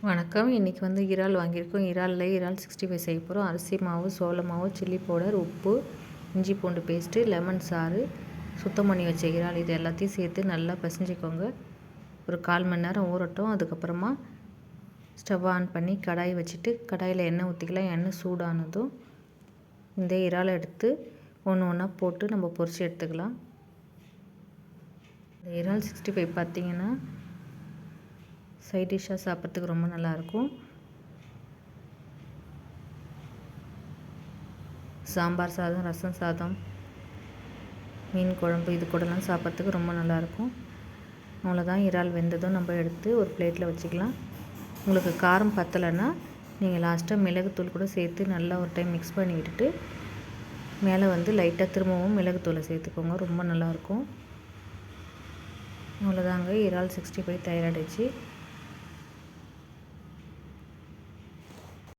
வணக்கம். இன்றைக்கி வந்து இறால் வாங்கியிருக்கோம். இறால் 65 செய்ய போகிறோம். அரிசி மாவு, சோள மாவு, சில்லி பவுடர், உப்பு, இஞ்சி பூண்டு பேஸ்ட்டு, லெமன் சாறு, சுத்தம் பண்ணி வச்ச இறால் இது எல்லாத்தையும் சேர்த்து நல்லா பிசைஞ்சிக்கோங்க. ஒரு 1/4 மணி நேரம் ஊறட்டும். அதுக்கப்புறமா ஸ்டவ் ஆன் பண்ணி கடாய் வச்சுட்டு கடாயில் எண்ணெய் ஊற்றிக்கலாம். எண்ணெய் சூடானதும் இந்த இறாலை எடுத்து ஒன்று ஒன்றா போட்டு நம்ம பொரித்து எடுத்துக்கலாம். இந்த இறால் 65 பார்த்திங்கன்னா சைட் டிஷ்ஷாக சாப்பிட்றதுக்கு ரொம்ப நல்லாயிருக்கும். சாம்பார் சாதம், ரசம் சாதம், மீன் குழம்பு இது கூடலாம் சாப்பிட்றதுக்கு ரொம்ப நல்லாயிருக்கும். அவ்வளோதான், இறால் வெந்ததும் நம்ம எடுத்து ஒரு பிளேட்டில் வச்சுக்கலாம். உங்களுக்கு காரம் பத்தலைன்னா நீங்கள் லாஸ்ட்டாக மிளகுத்தூள் கூட சேர்த்து நல்லா ஒரு டைம் மிக்ஸ் பண்ணி விட்டுட்டு மேலே வந்து லைட்டாக திரும்பவும் மிளகுத்தூளை சேர்த்துக்கோங்க. ரொம்ப நல்லாயிருக்கும். அவ்வளோதாங்க, இறால் 65 தயாராகிடுச்சு.